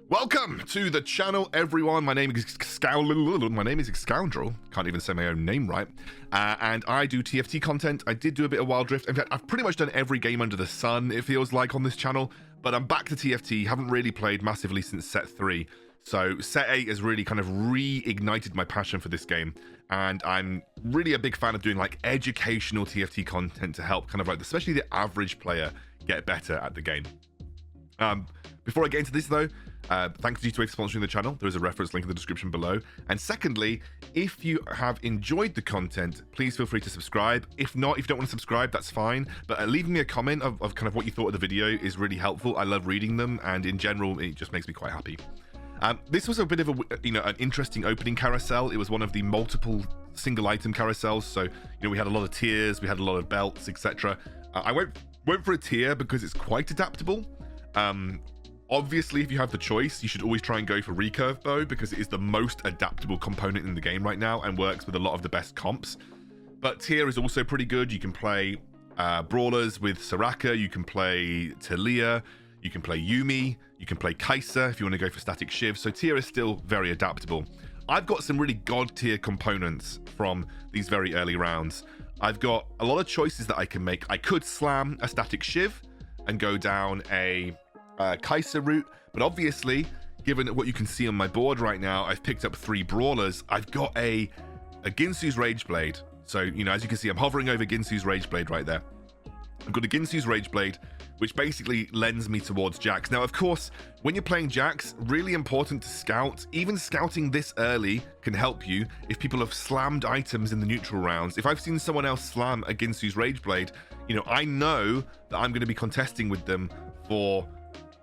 Welcome to the channel, everyone. My name is Excoundrel. Can't even say my own name right. And I do TFT content. I did do a bit of Wild Rift. In fact, I've pretty much done every game under the sun, it feels like, on this channel. But I'm back to TFT. Haven't really played massively since Set 3. So Set 8 has really kind of reignited my passion for this game. And I'm really a big fan of doing like educational TFT content to help kind of like, especially the average player, get better at the game. Before I get into this though, thanks to G2A for sponsoring the channel. There is a reference link in the description below. And secondly, if you have enjoyed the content, please feel free to subscribe. If not, if you don't want to subscribe, that's fine. But leaving me a comment of kind of what you thought of the video is really helpful. I love reading them, and in general, it just makes me quite happy. This was a bit of a, an interesting opening carousel. It was one of the multiple single item carousels. So, we had a lot of tiers, we had a lot of belts, etc. I went for a tier because it's quite adaptable. Obviously, if you have the choice, you should always try and go for recurve bow because it is the most adaptable component in the game right now and works with a lot of the best comps. But tier is also pretty good. You can play brawlers with Soraka, you can play Talia, you can play Yumi, you can play Kai'Sa if you want to go for static Shiv. So tier is still very adaptable. I've got some really god tier components from these very early rounds. I've got a lot of choices that I can make. I could slam a static Shiv and go down a Kai'Sa route, but obviously, given what you can see on my board right now, I've picked up 3 brawlers. I've got a Ginsu's Rage Blade. So, as you can see, I'm hovering over Ginsu's Rage Blade right there. I've got a Ginsu's Rage Blade, which basically lends me towards Jax. Now, of course, when you're playing Jax, really important to scout. Even scouting this early can help you if people have slammed items in the neutral rounds. If I've seen someone else slam a Ginsu's Rage Blade, I know that I'm going to be contesting with them for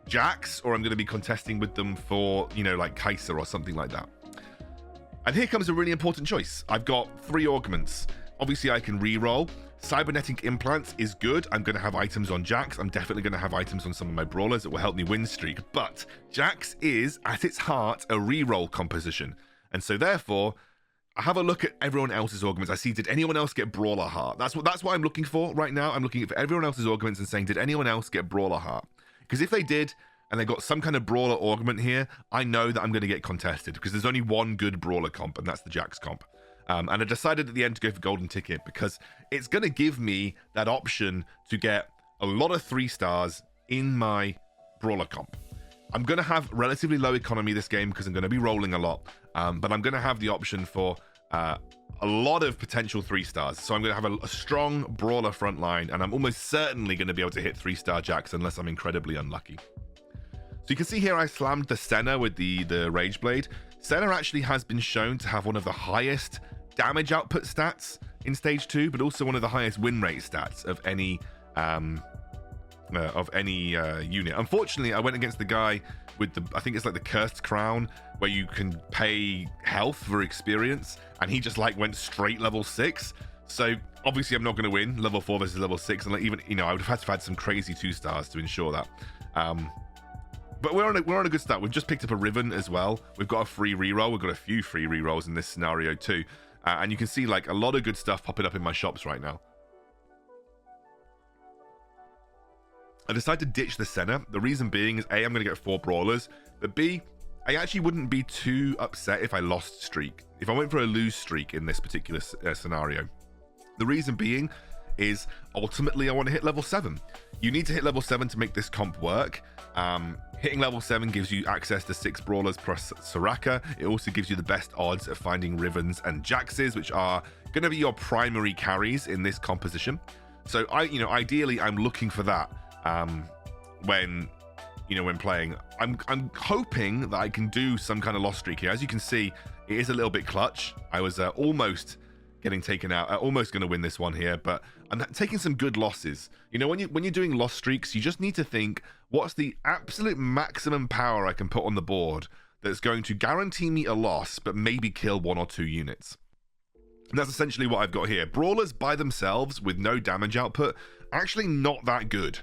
Jax, or I'm going to be contesting with them for, like Kai'Sa or something like that. And here comes a really important choice. I've got 3 augments. Obviously, I can re-roll. Cybernetic Implants is good. I'm going to have items on Jax. I'm definitely going to have items on some of my brawlers that will help me win streak. But Jax is, at its heart, a re-roll composition. And so therefore, I have a look at everyone else's augments. I see, did anyone else get Brawler Heart? That's what I'm looking for right now. I'm looking for everyone else's augments and saying, did anyone else get Brawler Heart? Because if they did, and they got some kind of brawler augment here, I know that I'm going to get contested because there's only one good brawler comp, and that's the Jax comp. And I decided at the end to go for Golden Ticket because it's going to give me that option to get a lot of 3 stars in my brawler comp. I'm going to have relatively low economy this game because I'm going to be rolling a lot, but I'm going to have the option for a lot of potential 3 stars. So I'm going to have a strong brawler front line, and I'm almost certainly going to be able to hit 3-star Jax unless I'm incredibly unlucky. So you can see here I slammed the Senna with the Rage Blade. Senna actually has been shown to have one of the highest damage output stats in Stage 2, but also one of the highest win rate stats of any unit. Unfortunately, I went against the guy with I think it's like the Cursed Crown, where you can pay health for experience, and he just went straight level 6. So obviously I'm not going to win level 4 versus level 6, and even I would have had to have had some crazy 2 stars to ensure that. But we're on a good start. We've just picked up a Riven as well. We've got a free reroll. We've got a few free rerolls in this scenario too. And you can see a lot of good stuff popping up in my shops right now. I decided to ditch the Senna. The reason being is A, I'm going to get 4 brawlers, but B, I actually wouldn't be too upset if I lost streak. If I went for a lose streak in this particular scenario. The reason being is ultimately I want to hit level 7. You need to hit level 7 to make this comp work. Hitting level 7 gives you access to 6 brawlers plus Soraka. It also gives you the best odds of finding Rivens and Jaxes, which are going to be your primary carries in this composition. So ideally I'm looking for that when playing. I'm hoping that I can do some kind of loss streak here. As you can see, it is a little bit clutch. I was almost getting taken out. Almost going to win this one here, but I'm taking some good losses. When you're doing loss streaks, you just need to think, what's the absolute maximum power I can put on the board that's going to guarantee me a loss, but maybe kill 1 or 2 units? And that's essentially what I've got here. Brawlers by themselves with no damage output, actually not that good.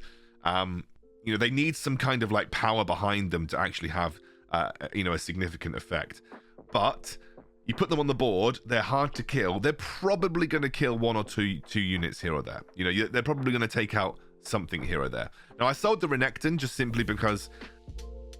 They need some kind of power behind them to actually have a significant effect. But you put them on the board, they're hard to kill. They're probably going to kill 1 or 2 units here or there. They're probably going to take out something here or there. Now, I sold the Renekton just simply because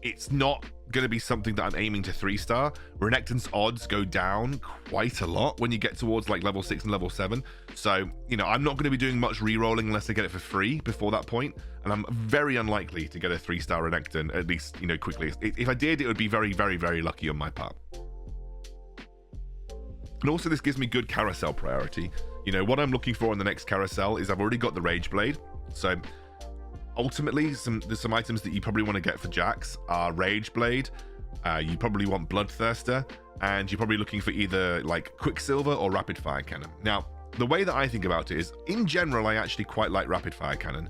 it's not going to be something that I'm aiming to 3-star. Renekton's odds go down quite a lot when you get towards like level 6 and level 7. So, you know, I'm not going to be doing much re-rolling unless I get it for free before that point. And I'm very unlikely to get a 3-star Renekton, at least, you know, quickly. If I did, it would be very, very, very lucky on my part. And also this gives me good carousel priority. You know, what I'm looking for in the next carousel is I've already got the Rage Blade. So ultimately, there's some items that you probably want to get for Jax are Rage Blade, you probably want Bloodthirster, and you're probably looking for either like Quicksilver or Rapid Fire Cannon. Now, the way that I think about it is, in general, I actually quite like Rapid Fire Cannon,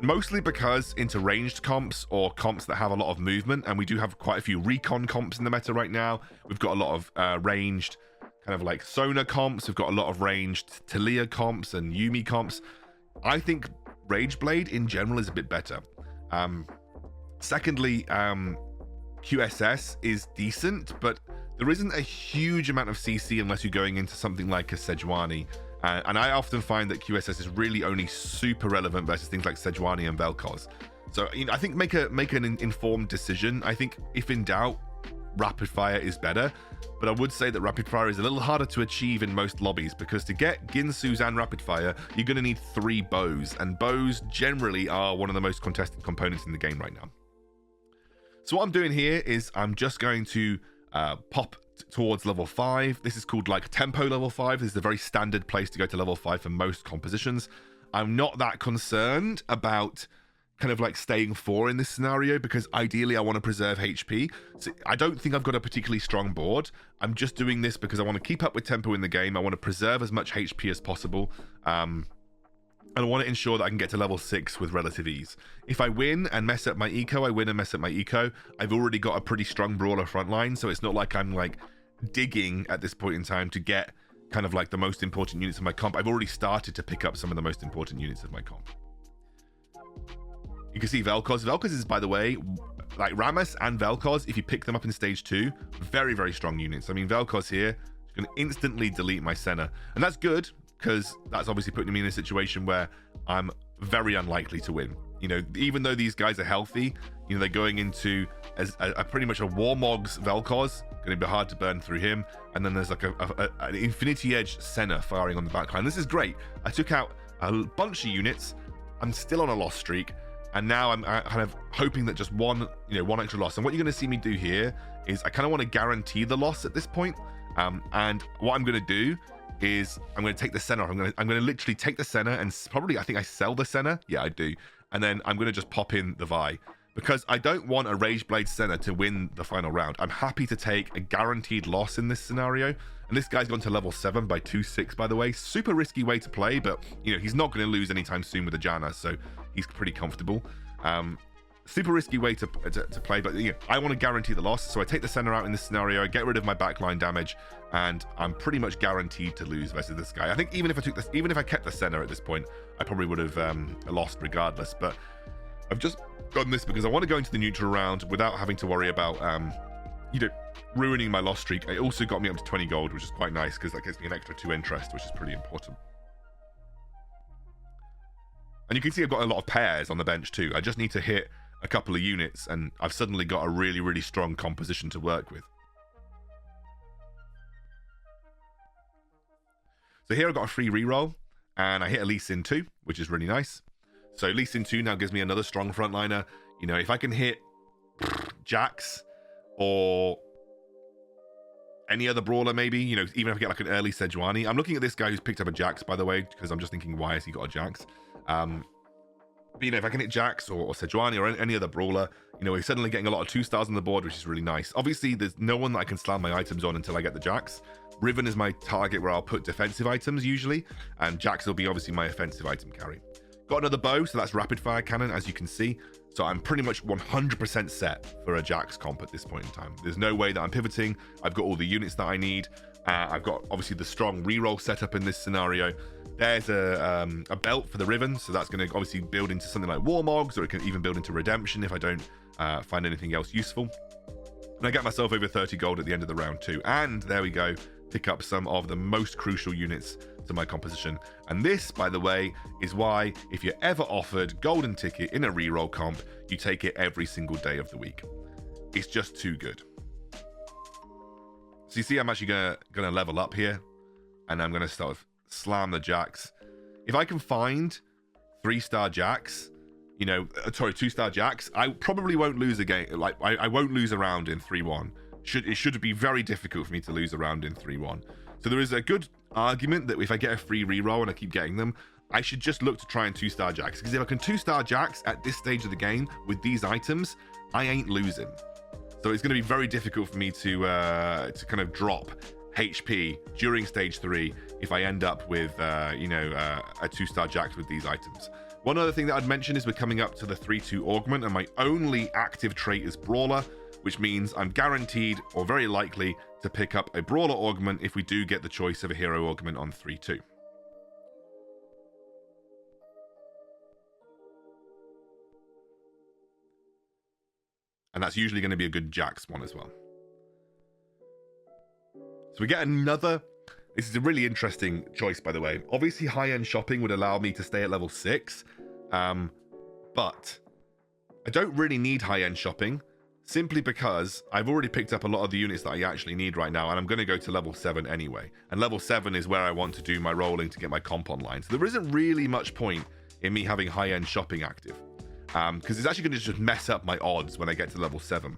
mostly because into ranged comps or comps that have a lot of movement, and we do have quite a few recon comps in the meta right now. We've got a lot of ranged kind of like Sona comps, we've got a lot of ranged Talia comps and Yumi comps. I think Rage Blade in general is a bit better. Secondly, QSS is decent, but there isn't a huge amount of CC unless you're going into something like a Sejuani. And I often find that QSS is really only super relevant versus things like Sejuani and Vel'Koz. So, you know, I think make an informed decision. I think if in doubt, Rapid Fire is better, but I would say that Rapid Fire is a little harder to achieve in most lobbies, because to get Ginsu's and Rapid Fire, you're going to need 3 bows, and bows generally are one of the most contested components in the game right now. So what I'm doing here is I'm just going to pop towards level 5. This is called like tempo level 5. This is a very standard place to go to level 5 for most compositions. I'm not that concerned about kind of like staying 4 in this scenario, because ideally I want to preserve HP. So I don't think I've got a particularly strong board. I'm just doing this because I want to keep up with tempo in the game. I want to preserve as much HP as possible. And I want to ensure that I can get to level 6 with relative ease. If I win and mess up my eco, I win and mess up my eco. I've already got a pretty strong brawler frontline, so it's not like I'm like digging at this point in time to get kind of like the most important units of my comp. I've already started to pick up some of the most important units of my comp. You can see Vel'Koz. Vel'Koz is, by the way, like Rammus and Vel'Koz, if you pick them up in stage 2, very, very strong units. I mean, Vel'Koz here is going to instantly delete my Senna. And that's good, because that's obviously putting me in a situation where I'm very unlikely to win. You know, even though these guys are healthy, you know, they're going into pretty much a Warmog's Vel'Koz. Going to be hard to burn through him. And then there's like an Infinity Edge Senna firing on the backline. This is great. I took out a bunch of units. I'm still on a loss streak. And now I'm kind of hoping that just one extra loss. And what you're going to see me do here is I kind of want to guarantee the loss at this point. And what I'm going to do is I'm going to take the Senna off. I'm going to literally take the Senna and probably, I think I sell the Senna. Yeah, I do. And then I'm going to just pop in the Vi, because I don't want a Rage Blade Senna to win the final round. I'm happy to take a guaranteed loss in this scenario. And this guy's gone to level 7 by 2-6, by the way. Super risky way to play, but you know, he's not going to lose anytime soon with a Janna, so he's pretty comfortable. Super risky way to play, but you know, I want to guarantee the loss, so I take the Senna out in this scenario, I get rid of my backline damage, and I'm pretty much guaranteed to lose versus this guy. I think even if I kept the Senna at this point, I probably would have lost regardless. But I've just done this because I want to go into the neutral round without having to worry about you know, ruining my loss streak. It also got me up to 20 gold, which is quite nice, because that gives me an extra 2 interest, which is pretty important. And you can see I've got a lot of pairs on the bench too. I just need to hit a couple of units, and I've suddenly got a really, really strong composition to work with. So here I've got a free reroll, and I hit a Lee Sin 2, which is really nice. So Lee Sin 2 now gives me another strong frontliner. You know, if I can hit Jax or any other brawler, maybe, you know, even if I get like an early Sejuani. I'm looking at this guy who's picked up a Jax, by the way, because I'm just thinking, why has he got a Jax? But, you know, if I can hit Jax or Sejuani or any other brawler, you know, we're suddenly getting a lot of 2-stars on the board, which is really nice. Obviously, there's no one that I can slam my items on until I get the Jax. Riven is my target where I'll put defensive items usually, and Jax will be obviously my offensive item carry. Got another bow, so that's rapid fire cannon, as you can see. So I'm pretty much 100% set for a Jax comp at this point in time. There's no way that I'm pivoting. I've got all the units that I need. I've got obviously the strong reroll setup in this scenario. There's a belt for the Riven, so that's going to obviously build into something like Warmogs, or it can even build into Redemption if I don't find anything else useful. And I get myself over 30 gold at the end of the round too. And there we go, pick up some of the most crucial units to my composition. And this, by the way, is why if you're ever offered golden ticket in a reroll comp, you take it every single day of the week. it's just too good. So you see, I'm actually gonna level up here, and I'm gonna start with slam the Jax. If I can find 3-star Jax, you know, sorry, 2-star Jax, I probably won't lose a game. Like I won't lose a round in 3-1. It should be very difficult for me to lose a round in 3-1. So there is a good argument that if I get a free reroll and I keep getting them, I should just look to try and 2-star Jax. Because if I can 2-star Jax at this stage of the game with these items, I ain't losing. So it's going to be very difficult for me to kind of drop HP during stage 3 if I end up with you know, a 2-star Jax with these items. One other thing that I'd mention is we're coming up to the 3-2 augment, and my only active trait is Brawler, which means I'm guaranteed or very likely to pick up a Brawler augment if we do get the choice of a hero augment on 3-2. And that's usually going to be a good Jax one as well. So we get another... This is a really interesting choice, by the way. Obviously, high-end shopping would allow me to stay at level 6. But I don't really need high-end shopping, simply because I've already picked up a lot of the units that I actually need right now, and I'm going to go to level 7 anyway. And level 7 is where I want to do my rolling to get my comp online. So there isn't really much point in me having high-end shopping active. Because it's actually going to just mess up my odds when I get to level 7.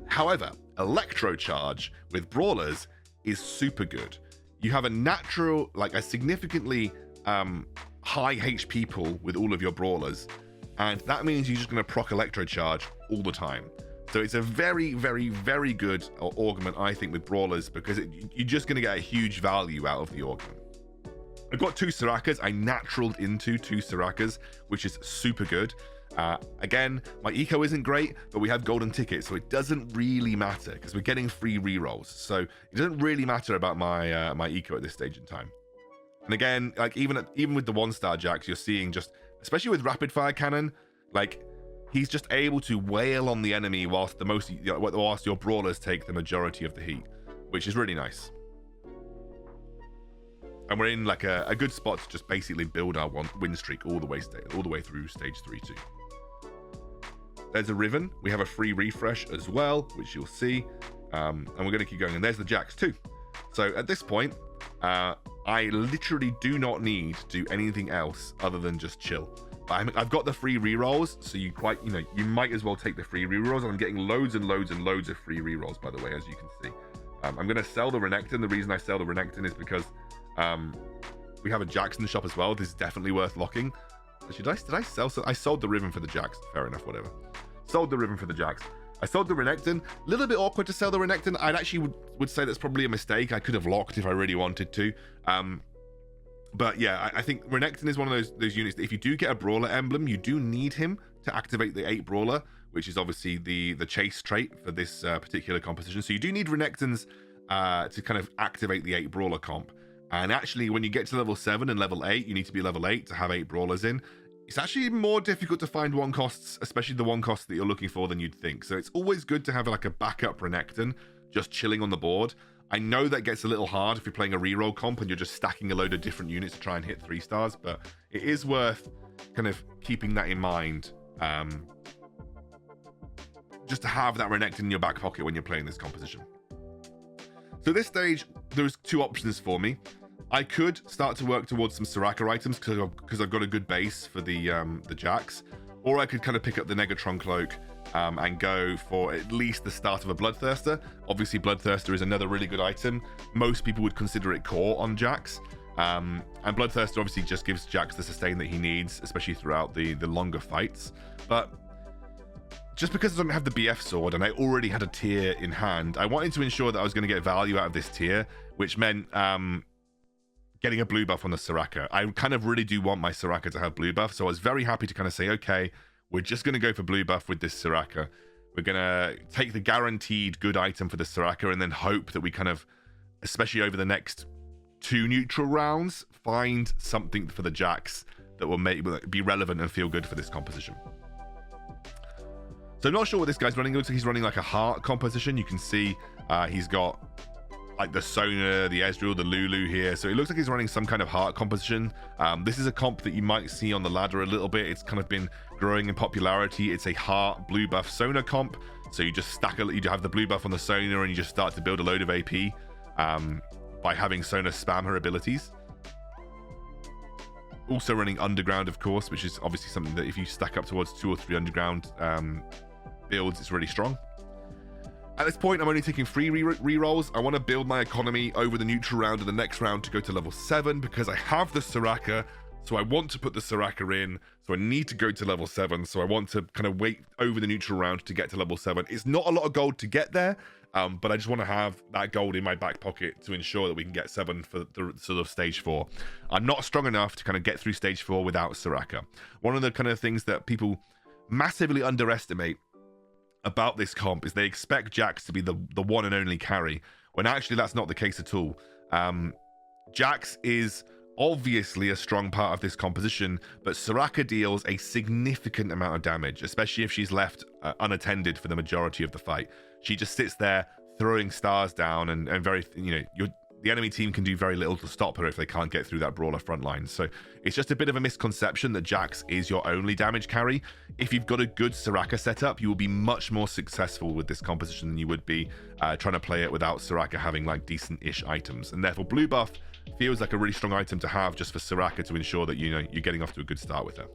However, Electro Charge with Brawlers is super good. You have a natural, like a significantly high HP pool with all of your Brawlers, and that means you're just going to proc Electro Charge all the time. So it's a very, very, very good augment, I think, with Brawlers, because you're just going to get a huge value out of the augment. I've got 2 Sorakas. I naturaled into 2 Sorakas, which is super good. Again, my eco isn't great, but we have golden tickets, so it doesn't really matter because we're getting free rerolls. So it doesn't really matter about my my eco at this stage in time. And again, like even with the 1-star Jax, you're seeing just, especially with rapid fire cannon, like he's just able to wail on the enemy whilst whilst your Brawlers take the majority of the heat, which is really nice. And we're in like a good spot to just basically build our win streak all the way through stage 3-2. There's a Riven. We have a free refresh as well, which you'll see. And we're going to keep going. And there's the Jax too. So at this point, I literally do not need to do anything else other than just chill. I've got the free rerolls, so you might as well take the free rerolls. And I'm getting loads and loads and loads of free rerolls, by the way, as you can see. I'm going to sell the Renekton. The reason I sell the Renekton is because we have a Jax in the shop as well. This is definitely worth locking. Did I sell? I sold the Riven for the Jax. Fair enough, whatever. Sold the Riven for the Jax. I sold the Renekton. A little bit awkward to sell the Renekton. I actually would say that's probably a mistake. I could have locked if I really wanted to. But yeah, I think Renekton is one of those units that if you do get a Brawler emblem, you do need him to activate the 8 Brawler, which is obviously the chase trait for this particular composition. So you do need Renektons to kind of activate the 8 Brawler comp. And actually, when you get to level 7 and level 8, you need to be level 8 to have 8 Brawlers in. It's actually more difficult to find 1 costs, especially the 1 costs that you're looking for, than you'd think. So it's always good to have like a backup Renekton just chilling on the board. I know that gets a little hard if you're playing a reroll comp and you're just stacking a load of different units to try and hit 3 stars, but it is worth kind of keeping that in mind. Just to have that Renekton in your back pocket when you're playing this composition. So this stage, there's 2 options for me. I could start to work towards some Soraka items because I've got a good base for the Jax, or I could kind of pick up the Negatron Cloak and go for at least the start of a Bloodthirster. Obviously, Bloodthirster is another really good item. Most people would consider it core on Jax. And Bloodthirster obviously just gives Jax the sustain that he needs, especially throughout the longer fights. But just because I don't have the BF sword and I already had a tier in hand, I wanted to ensure that I was going to get value out of this tier, which meant getting a blue buff on the Soraka. I kind of really do want my Soraka to have blue buff, so I was very happy to kind of say, okay, we're just going to go for blue buff with this Soraka. We're going to take the guaranteed good item for the Soraka and then hope that we kind of, especially over the next 2 neutral rounds, find something for the Jax that will be relevant and feel good for this composition. So I'm not sure what this guy's running. It looks like he's running like a heart composition. You can see he's got like the Sona, the Ezreal, the Lulu here. So it looks like he's running some kind of heart composition. This is a comp that you might see on the ladder a little bit. It's kind of been growing in popularity. It's a heart blue buff Sona comp. So you just stack you have the blue buff on the Sona, and you just start to build a load of AP by having Sona spam her abilities. Also running underground, of course, which is obviously something that if you stack up towards 2 or 3 underground builds, it's really strong. At this point, I'm only taking 3 rerolls. I want to build my economy over the neutral round and the next round to go to level 7 because I have the Soraka. So I want to put the Soraka in. So I need to go to level 7. So I want to kind of wait over the neutral round to get to level 7. It's not a lot of gold to get there, but I just want to have that gold in my back pocket to ensure that we can get 7 for the sort of stage 4. I'm not strong enough to kind of get through stage 4 without Soraka. One of the kind of things that people massively underestimate about this comp is they expect Jax to be the one and only carry, when actually that's not the case at all. Jax is obviously a strong part of this composition, but Soraka deals a significant amount of damage, especially if she's left unattended for the majority of the fight. She just sits there throwing stars down, and very, the enemy team can do very little to stop her if they can't get through that brawler front line. So it's just a bit of a misconception that Jax is your only damage carry. If you've got a good Soraka setup, you will be much more successful with this composition than you would be trying to play it without Soraka having like decent-ish items. And therefore blue buff feels like a really strong item to have just for Soraka to ensure that you're getting off to a good start with her.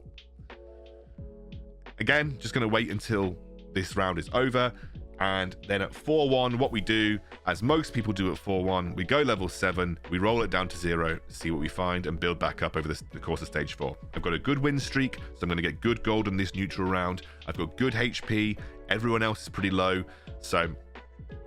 Again, just going to wait until this round is over. And then at 4-1, what we do, as most people do at 4-1, we go level 7, we roll it down to 0, see what we find, and build back up over the course of stage 4. I've got a good win streak, so I'm going to get good gold in this neutral round. I've got good HP. Everyone else is pretty low, so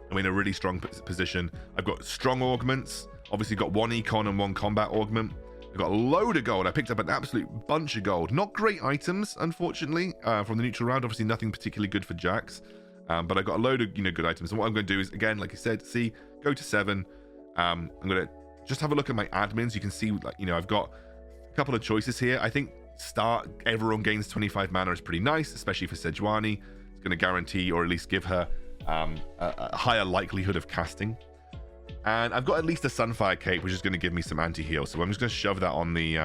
I'm in a really strong position. I've got strong augments. Obviously got 1 econ and 1 combat augment. I've got a load of gold. I picked up an absolute bunch of gold. Not great items, unfortunately, from the neutral round. Obviously nothing particularly good for Jax. But I got a load of good items, and what I'm going to do is, again, like I said, go to 7. I'm going to just have a look at my admins. You can see, I've got a couple of choices here. I think everyone gains 25 mana is pretty nice, especially for Sejuani. It's going to guarantee, or at least give her a higher likelihood of casting. And I've got at least a Sunfire Cape, which is going to give me some anti-heal. So I'm just going to shove that on the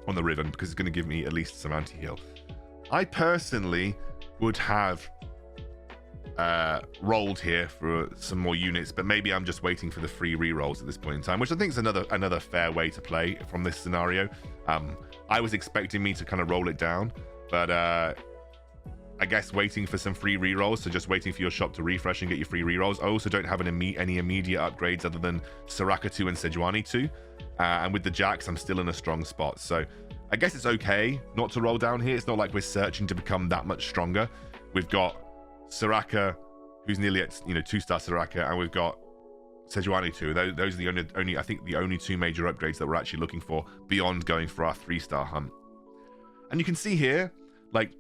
Riven because it's going to give me at least some anti-heal. I personally would have rolled here for some more units, but maybe I'm just waiting for the free rerolls at this point in time, which I think is another fair way to play from this scenario. I was expecting me to kind of roll it down, but I guess waiting for some free rerolls, so just waiting for your shop to refresh and get your free rerolls. I also don't have any immediate upgrades other than Soraka 2 and Sejuani 2, and with the Jax I'm still in a strong spot, so I guess it's okay not to roll down here. It's not like we're searching to become that much stronger. We've got Soraka, who's nearly at 2-star Soraka, and we've got Sejuani 2. Those are the only I think the only 2 major upgrades that we're actually looking for beyond going for our 3-star hunt. And you can see here, like,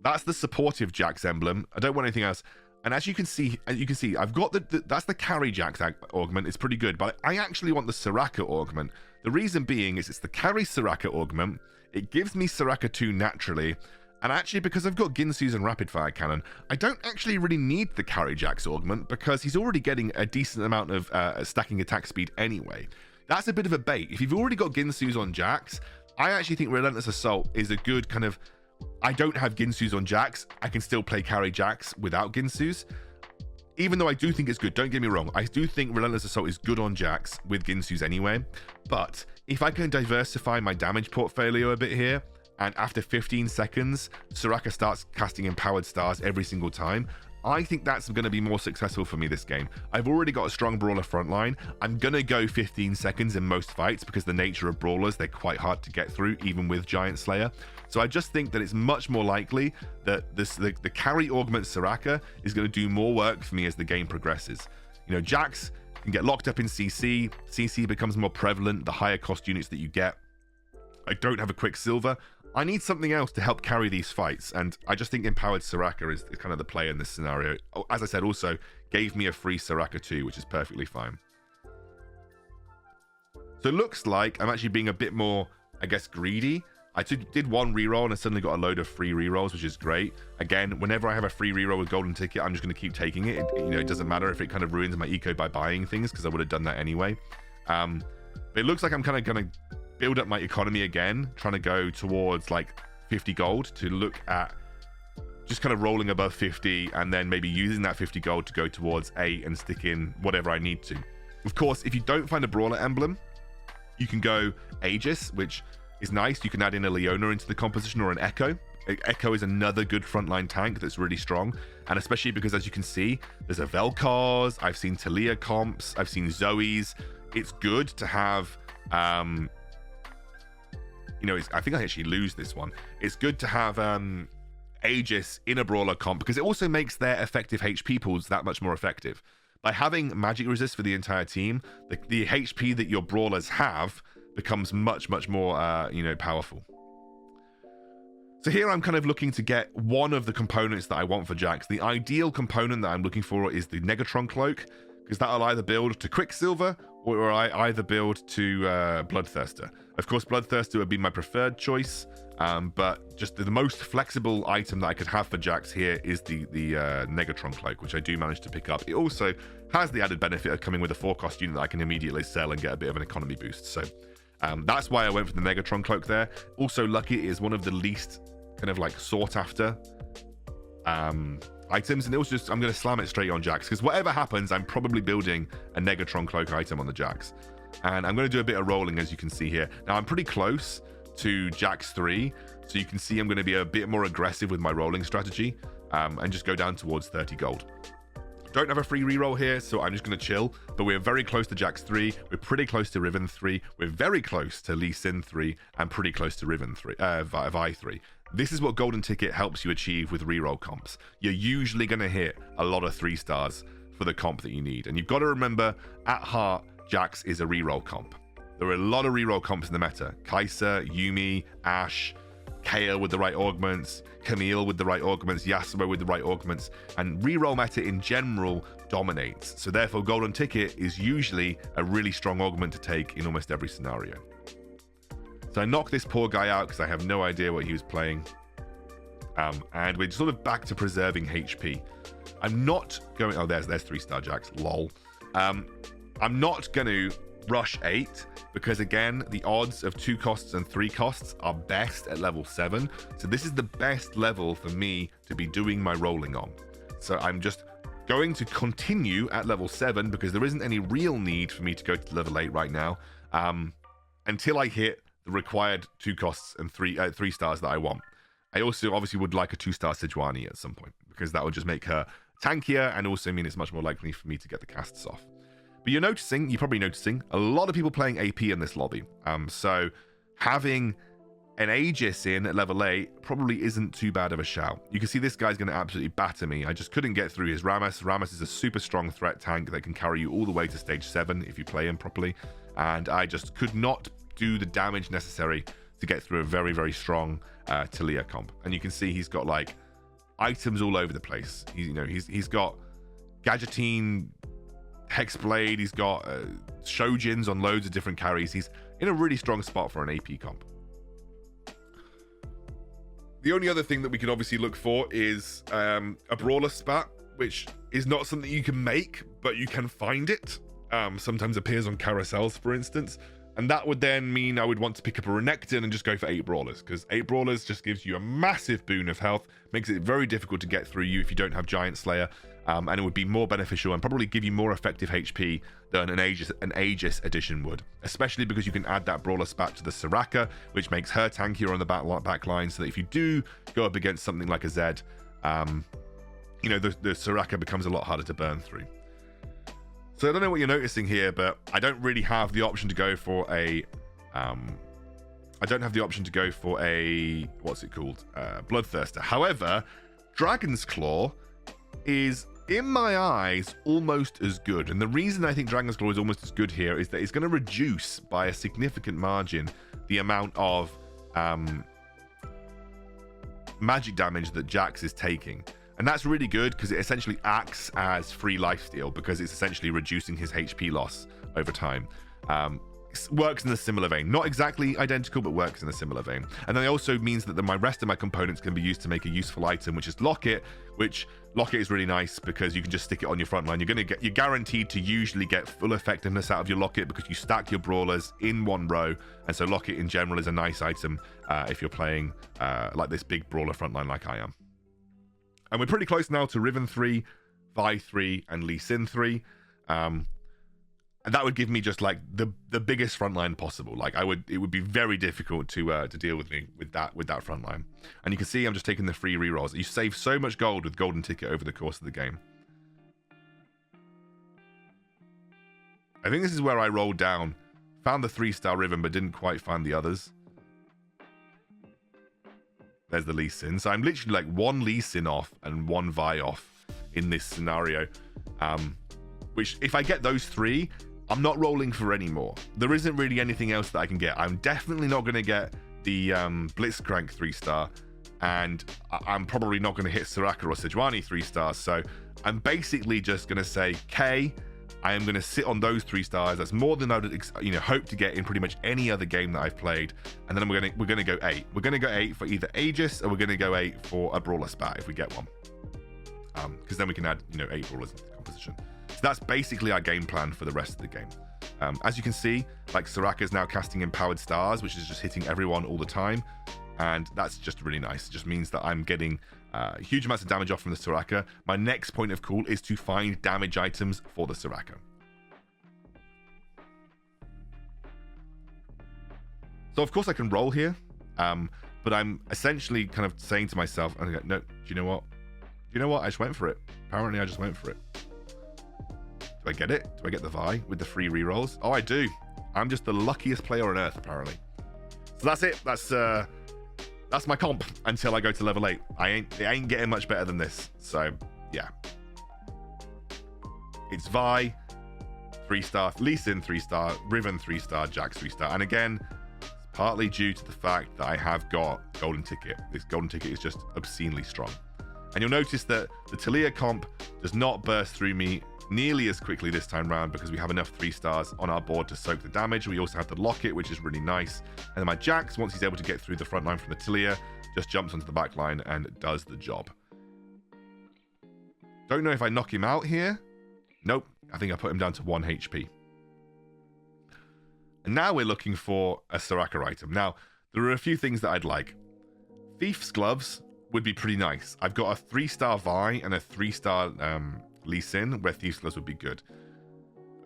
that's the supportive Jax emblem. I don't want anything else. And as you can see, I've got that's the carry Jax augment. It's pretty good, but I actually want the Soraka augment. The reason being is it's the carry Soraka augment. It gives me Soraka 2 naturally. And actually, because I've got Ginsu's and Rapid Fire Cannon, I don't actually really need the carry Jax augment because he's already getting a decent amount of stacking attack speed anyway. That's a bit of a bait. If you've already got Ginsu's on Jax, I actually think Relentless Assault is a good kind of... I don't have Ginsu's on Jax. I can still play carry Jax without Ginsu's. Even though I do think it's good, don't get me wrong. I do think Relentless Assault is good on Jax with Ginsu's anyway. But if I can diversify my damage portfolio a bit here, and after 15 seconds, Soraka starts casting Empowered Stars every single time, I think that's going to be more successful for me this game. I've already got a strong brawler frontline. I'm going to go 15 seconds in most fights because the nature of brawlers, they're quite hard to get through, even with Giant Slayer. So I just think that it's much more likely that the carry augment Soraka is going to do more work for me as the game progresses. Jax can get locked up in CC. CC becomes more prevalent the higher cost units that you get. I don't have a Quicksilver. I need something else to help carry these fights, and I just think Empowered Soraka is kind of the play in this scenario. As I said, also gave me a free Soraka 2, which is perfectly fine. So it looks like I'm actually being a bit more, I guess, greedy. I did 1 reroll and I suddenly got a load of free rerolls, which is great. Again, whenever I have a free reroll with golden ticket, I'm just going to keep taking it. It doesn't matter if it kind of ruins my eco by buying things, because I would have done that anyway. But it looks like I'm kind of going to build up my economy again, trying to go towards like 50 gold to look at just kind of rolling above 50 and then maybe using that 50 gold to go towards 8 and stick in whatever I need to. Of course, if you don't find a brawler emblem, you can go Aegis, which is nice. You can add in a Leona into the composition, or an Echo. Echo is another good frontline tank that's really strong, and especially because, as you can see, there's a Vel'Koz, I've seen Talia comps, I've seen Zoe's. It's good to have, you know, I think I actually lose this one. It's good to have Aegis in a brawler comp because it also makes their effective HP pools that much more effective. By having magic resist for the entire team, the HP that your brawlers have becomes much more you know, powerful. So here I'm kind of looking to get one of the components that I want for Jax. The ideal component that I'm looking for is the Negatron Cloak, because that'll either build to Quicksilver or I either build to Bloodthirster. Of course, Bloodthirster would be my preferred choice, but just the most flexible item that I could have for Jax here is the Negatron Cloak, which I do manage to pick up. It also has the added benefit of coming with a 4-cost unit that I can immediately sell and get a bit of an economy boost. So that's why I went for the Negatron Cloak there. Also, lucky it is one of the least kind of like sought after items, and it was just, I'm going to slam it straight on Jax, because whatever happens, I'm probably building a Negatron Cloak item on the Jax. And I'm going to do a bit of rolling, as you can see here. Now, I'm pretty close to Jax 3, so you can see I'm going to be a bit more aggressive with my rolling strategy, and just go down towards 30 gold. Don't have a free reroll here, so I'm just going to chill, but we're very close to Jax 3, we're pretty close to Riven 3, we're very close to Lee Sin 3, and pretty close to Riven 3, Vi 3. This is what Golden Ticket helps you achieve with reroll comps. You're usually going to hit a lot of 3 stars for the comp that you need, and you've got to remember, at heart, Jax is a reroll comp. There are a lot of reroll comps in the meta. Kai'Sa, Yuumi, Ashe, Kayle with the right augments, Camille with the right augments, Yasuo with the right augments, and reroll meta in general dominates. So therefore, Golden Ticket is usually a really strong augment to take in almost every scenario. So I knocked this poor guy out because I have no idea what he was playing. And we're sort of back to preserving HP. I'm not going... Oh, there's 3-star Jax. Lol. I'm not going to rush 8 because, again, the odds of 2 costs and 3 costs are best at level 7. So this is the best level for me to be doing my rolling on. So I'm just going to continue at level 7 because there isn't any real need for me to go to level 8 right now until I hit the required 2 costs and 3 stars that I want. I also obviously would like a 2-star Sejuani at some point because that would just make her tankier and also mean it's much more likely for me to get the casts off. But you're probably noticing a lot of people playing AP in this lobby. So having an Aegis in at level 8 probably isn't too bad of a shout. You can see this guy's going to absolutely batter me. I just couldn't get through his Rammus. Rammus is a super strong threat tank that can carry you all the way to stage 7 if you play him properly. And I just could not do the damage necessary to get through a very, very strong Talia comp. And you can see he's got like items all over the place. He's got Gadgettine, Hexblade, he's got Shojins on loads of different carries. He's in a really strong spot for an AP comp. The only other thing that we can obviously look for is a brawler spat, which is not something you can make, but you can find it. Sometimes appears on carousels, for instance. And that would then mean I would want to pick up a Renekton and just go for 8 Brawlers, because 8 Brawlers just gives you a massive boon of health, makes it very difficult to get through you if you don't have Giant Slayer, and it would be more beneficial and probably give you more effective HP than an Aegis edition would, especially because you can add that Brawler spat to the Soraka, which makes her tankier on the back line, so that if you do go up against something like a Zed, you know, the Soraka becomes a lot harder to burn through. So I don't know what you're noticing here, but I don't really have the option to go for a what's it called? Bloodthirster. However, Dragon's Claw is, in my eyes, almost as good. And the reason I think Dragon's Claw is almost as good here is that it's going to reduce by a significant margin the amount of magic damage that Jax is taking. And that's really good because it essentially acts as free lifesteal because it's essentially reducing his HP loss over time. Works in a similar vein. Not exactly identical, but works in a similar vein. And then it also means that my rest of my components can be used to make a useful item, which is Locket, which Locket is really nice because you can just stick it on your front line. You're guaranteed to usually get full effectiveness out of your Locket because you stack your brawlers in one row. And so Locket in general is a nice item if you're playing like this big brawler frontline like I am. And we're pretty close now to Riven 3, Vi 3, and Lee Sin 3. And that would give me just like the biggest front line possible. Like it would be very difficult to deal with me with that front line. And you can see I'm just taking the free rerolls. You save so much gold with golden ticket over the course of the game. I think this is where I rolled down, found the 3-star Riven, but didn't quite find the others. There's the Lee Sin. So I'm literally like one Lee Sin off and one Vi off in this scenario. Which, if I get those 3, I'm not rolling for any more. There isn't really anything else that I can get. I'm definitely not going to get the Blitzcrank 3-star. And I'm probably not going to hit Soraka or Sejuani 3-stars. So I'm basically just going to say, K, I am going to sit on those 3 stars. That's more than I would, hope to get in pretty much any other game that I've played. And then we're going to go 8. We're going to go 8 for either Aegis, or we're going to go 8 for a Brawler Spat if we get one. Because then we can add 8 Brawlers into the composition. So that's basically our game plan for the rest of the game. As you can see, like Soraka is now casting Empowered Stars, which is just hitting everyone all the time. And that's just really nice. It just means that I'm getting huge amounts of damage off from the Soraka. My next point of call is to find damage items for the Soraka. So of course I can roll here, but I'm essentially kind of saying to myself, no, do you know what? I just went for it. Apparently I just went for it. Do I get it? Do I get the Vi with the free rerolls? Oh, I do. I'm just the luckiest player on earth, apparently. So that's it. That's my comp until I go to level 8. It ain't getting much better than this. So, yeah. It's Vi, 3-star, Lee Sin 3-star, Riven 3-star, Jax 3-star. And again, it's partly due to the fact that I have got Golden Ticket. This Golden Ticket is just obscenely strong. And you'll notice that the Taliyah comp does not burst through me nearly as quickly this time round because we have enough 3-stars on our board to soak the damage. We also have the Locket, which is really nice. And then my Jax, once he's able to get through the front line from the Taliyah, just jumps onto the back line and does the job. Don't know if I knock him out here. Nope. I think I put him down to 1 HP. And now we're looking for a Soraka item. Now, there are a few things that I'd like. Thief's Gloves would be pretty nice. I've got a 3-star Vi and a 3-star Lee Sin, where Thief's Gloves would be good.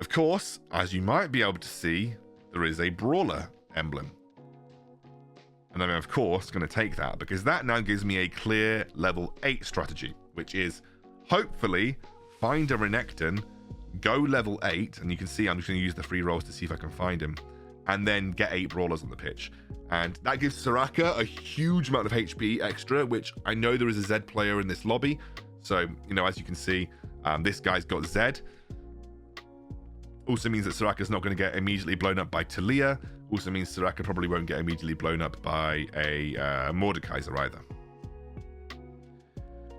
Of course, as you might be able to see, there is a Brawler emblem. And I'm, of course, going to take that, because that now gives me a clear level 8 strategy, which is, hopefully, find a Renekton, go level 8, and you can see I'm just going to use the free rolls to see if I can find him, and then get 8 Brawlers on the pitch. And that gives Soraka a huge amount of HP extra, which I know there is a Zed player in this lobby. So, as you can see, this guy's got Zed. Also means that Soraka's not going to get immediately blown up by Taliyah. Also means Soraka probably won't get immediately blown up by a Mordekaiser either.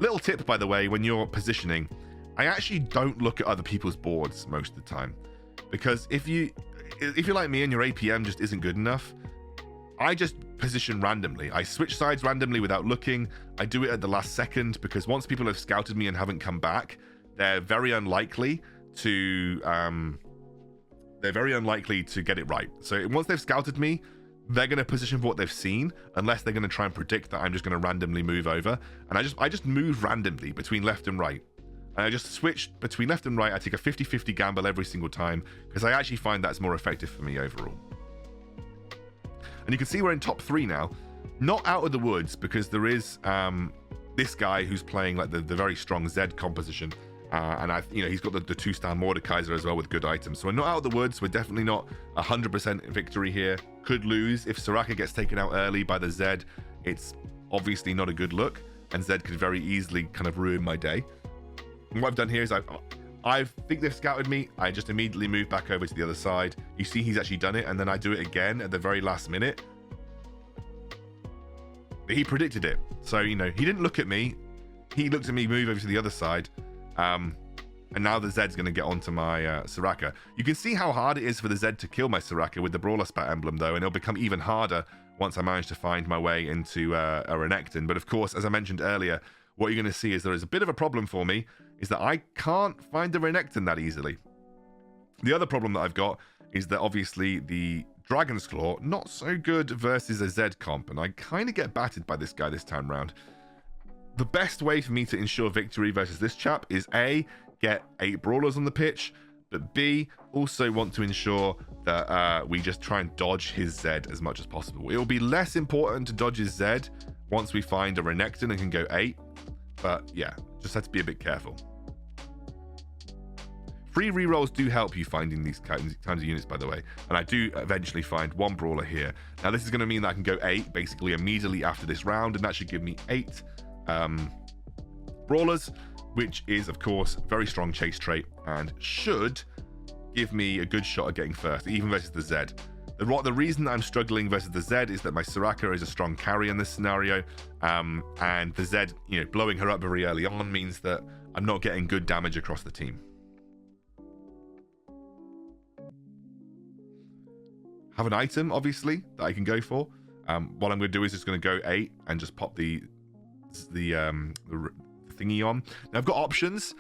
Little tip, by the way, when you're positioning, I actually don't look at other people's boards most of the time. Because if you're like me and your APM just isn't good enough, I just position randomly. I switch sides randomly without looking. I do it at the last second because once people have scouted me and haven't come back, they're very unlikely to get it right. So once they've scouted me, they're going to position for what they've seen, unless they're going to try and predict that I'm just going to randomly move over. And I just move randomly between left and right. And I just switch between left and right. I take a 50-50 gamble every single time because I actually find that's more effective for me overall. And you can see we're in top 3 now. Not out of the woods because there is this guy who's playing like the very strong Zed composition. And he's got the 2-star Mordekaiser as well with good items. So we're not out of the woods. We're definitely not 100% victory here. Could lose. If Soraka gets taken out early by the Zed, it's obviously not a good look. And Zed could very easily kind of ruin my day. And what I've done here is I think they've scouted me. I just immediately move back over to the other side. You see he's actually done it. And then I do it again at the very last minute. But he predicted it. So, he didn't look at me. He looked at me move over to the other side. And now the Zed's going to get onto my Soraka. You can see how hard it is for the Zed to kill my Soraka with the Brawler Spat emblem, though, and it'll become even harder once I manage to find my way into a Renekton. But of course, as I mentioned earlier, what you're going to see is there is a bit of a problem for me, is that I can't find the Renekton that easily. The other problem that I've got is that obviously the Dragon's Claw, not so good versus a Zed comp, and I kind of get battered by this guy this time round. the best way for me to ensure victory versus this chap is A, get 8 brawlers on the pitch, but B, also want to ensure that we just try and dodge his Z as much as possible. It will be less important to dodge his Z once we find a Renekton and can go 8, but yeah, just have to be a bit careful. Free rerolls do help you finding these kinds of units, by the way, and I do eventually find 1 brawler here. Now this is going to mean that I can go 8 basically immediately after this round, and that should give me 8 brawlers, which is of course very strong chase trait and should give me a good shot at getting first, even versus the Z. The reason that I'm struggling versus the Z is that my Soraka is a strong carry in this scenario, and the Z, you know, blowing her up very early on means that I'm not getting good damage across the team. Have an item, obviously, that I can go for. What I'm going to do is just going to go 8 and just pop the thingy on. Now I've got options.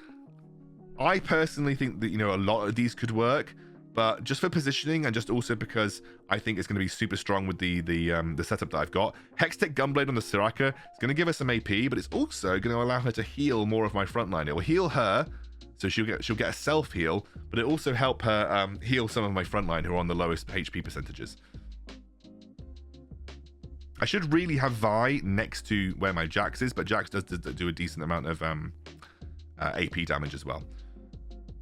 I personally think that, you know, a lot of these could work, but just for positioning and just also because I think it's going to be super strong with the setup that I've got. Hextech Gunblade on the Soraka is going to give her some AP, but it's also going to allow her to heal more of my frontline. It will heal her, so she'll get a self heal, but it also help her heal some of my frontline who are on the lowest HP percentages. I should really have Vi next to where my Jax is, but Jax does do a decent amount of AP damage as well.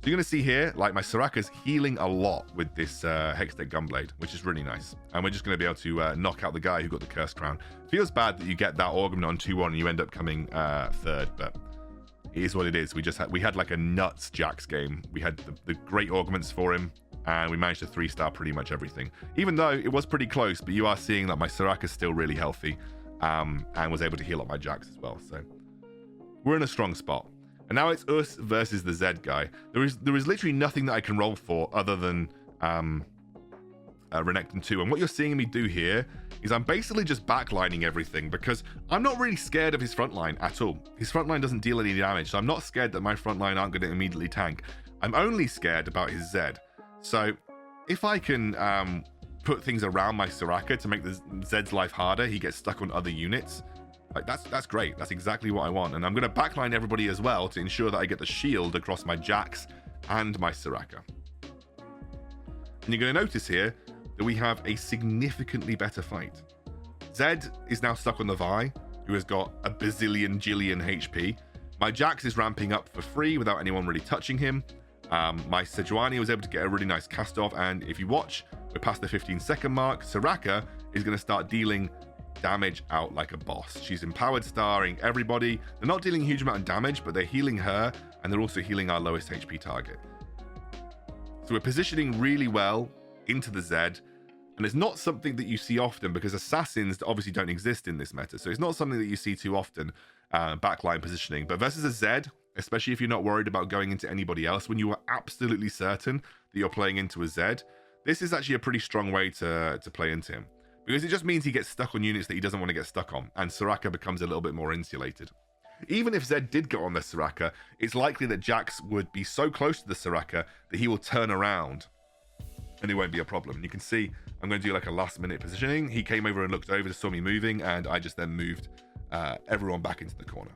So you're going to see here, like, my Soraka's healing a lot with this Hextech Gunblade, which is really nice. And we're just going to be able to knock out the guy who got the Cursed Crown. Feels bad that you get that Orgament on 2-1 and you end up coming third, but it is what it is. We had like a nuts Jax game. We had the great Orgaments for him, and we managed to 3-star pretty much everything. Even though it was pretty close, but you are seeing that my Soraka's still really healthy, and was able to heal up my Jax as well. So we're in a strong spot. And now it's us versus the Z guy. There is literally nothing that I can roll for other than Renekton 2. And what you're seeing me do here is I'm basically just backlining everything because I'm not really scared of his frontline at all. His frontline doesn't deal any damage, so I'm not scared that my frontline aren't going to immediately tank. I'm only scared about his Z. So if I can put things around my Soraka to make the Z's life harder, he gets stuck on other units. Like that's great. That's exactly what I want. And I'm going to backline everybody as well to ensure that I get the shield across my Jax and my Soraka. And you're going to notice here that we have a significantly better fight. Zed is now stuck on the Vi, who has got a bazillion jillion HP. My Jax is ramping up for free without anyone really touching him. My Sejuani was able to get a really nice cast off, and if you watch, we're past the 15-second mark. Soraka is going to start dealing damage out like a boss. She's empowered starring everybody. They're not dealing a huge amount of damage, but they're healing her, and they're also healing our lowest HP target. So we're positioning really well into the Z, and it's not something that you see often because assassins obviously don't exist in this meta, so it's not something that you see too often, backline positioning. But versus a Z, especially if you're not worried about going into anybody else, when you are absolutely certain that you're playing into a Z, this is actually a pretty strong way to play into him. Because it just means he gets stuck on units that he doesn't want to get stuck on, and Soraka becomes a little bit more insulated. Even if Zed did get on the Soraka, it's likely that Jax would be so close to the Soraka that he will turn around, and it won't be a problem. And you can see I'm going to do like a last-minute positioning. He came over and looked over, saw me moving, and I just then moved everyone back into the corner.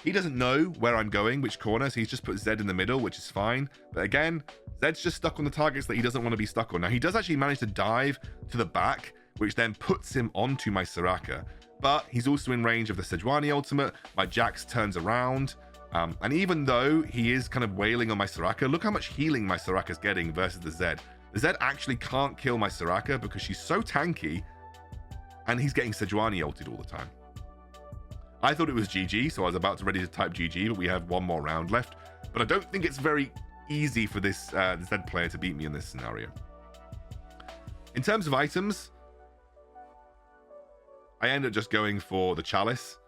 He doesn't know where I'm going, which corner, so he's just put Zed in the middle, which is fine. But again, Zed's just stuck on the targets that he doesn't want to be stuck on. Now, he does actually manage to dive to the back, which then puts him onto my Soraka. But he's also in range of the Sejuani ultimate. My Jax turns around. And even though he is kind of wailing on my Soraka, look how much healing my Soraka's getting versus the Zed. The Zed actually can't kill my Soraka because she's so tanky, and he's getting Sejuani ulted all the time. I thought it was GG, so I was about to ready to type GG, but we have one more round left. But I don't think it's very easy for this Zed player to beat me in this scenario. In terms of items, I end up just going for the Chalice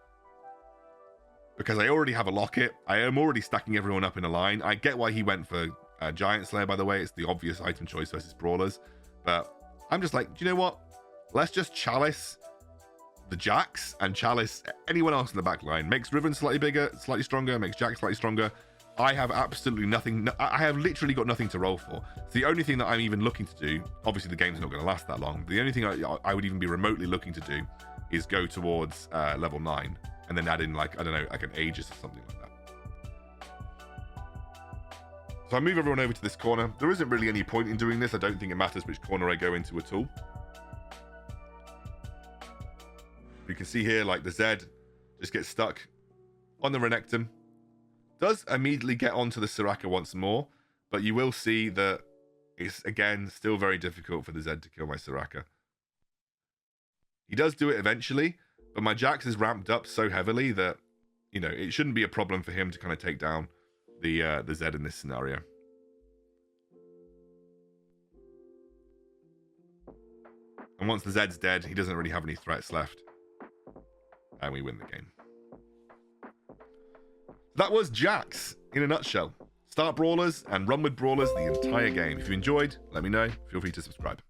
because I already have a locket. I am already stacking everyone up in a line. I get why he went for Giant Slayer, by the way. It's the obvious item choice versus Brawlers. But I'm just like, do you know what? Let's just Chalice the Jax and Chalice anyone else in the back line. Makes Riven slightly bigger, slightly stronger, makes Jax slightly stronger. I have absolutely nothing. I have literally got nothing to roll for. So the only thing that I'm even looking to do, obviously the game's not going to last that long, the only thing I would even be remotely looking to do is go towards level 9 and then add in like, I don't know, like an Aegis or something like that. So I move everyone over to this corner. There isn't really any point in doing this. I don't think it matters which corner I go into at all. You can see here, like the Zed just gets stuck on the Renekton. Does immediately get onto the Soraka once more, but you will see that it's, again, still very difficult for the Zed to kill my Soraka. He does do it eventually, but my Jax is ramped up so heavily that, you know, it shouldn't be a problem for him to kind of take down the Zed in this scenario. And once the Zed's dead, he doesn't really have any threats left. And we win the game. That was Jax in a nutshell. Start Brawlers and run with Brawlers the entire game. If you enjoyed, let me know. Feel free to subscribe.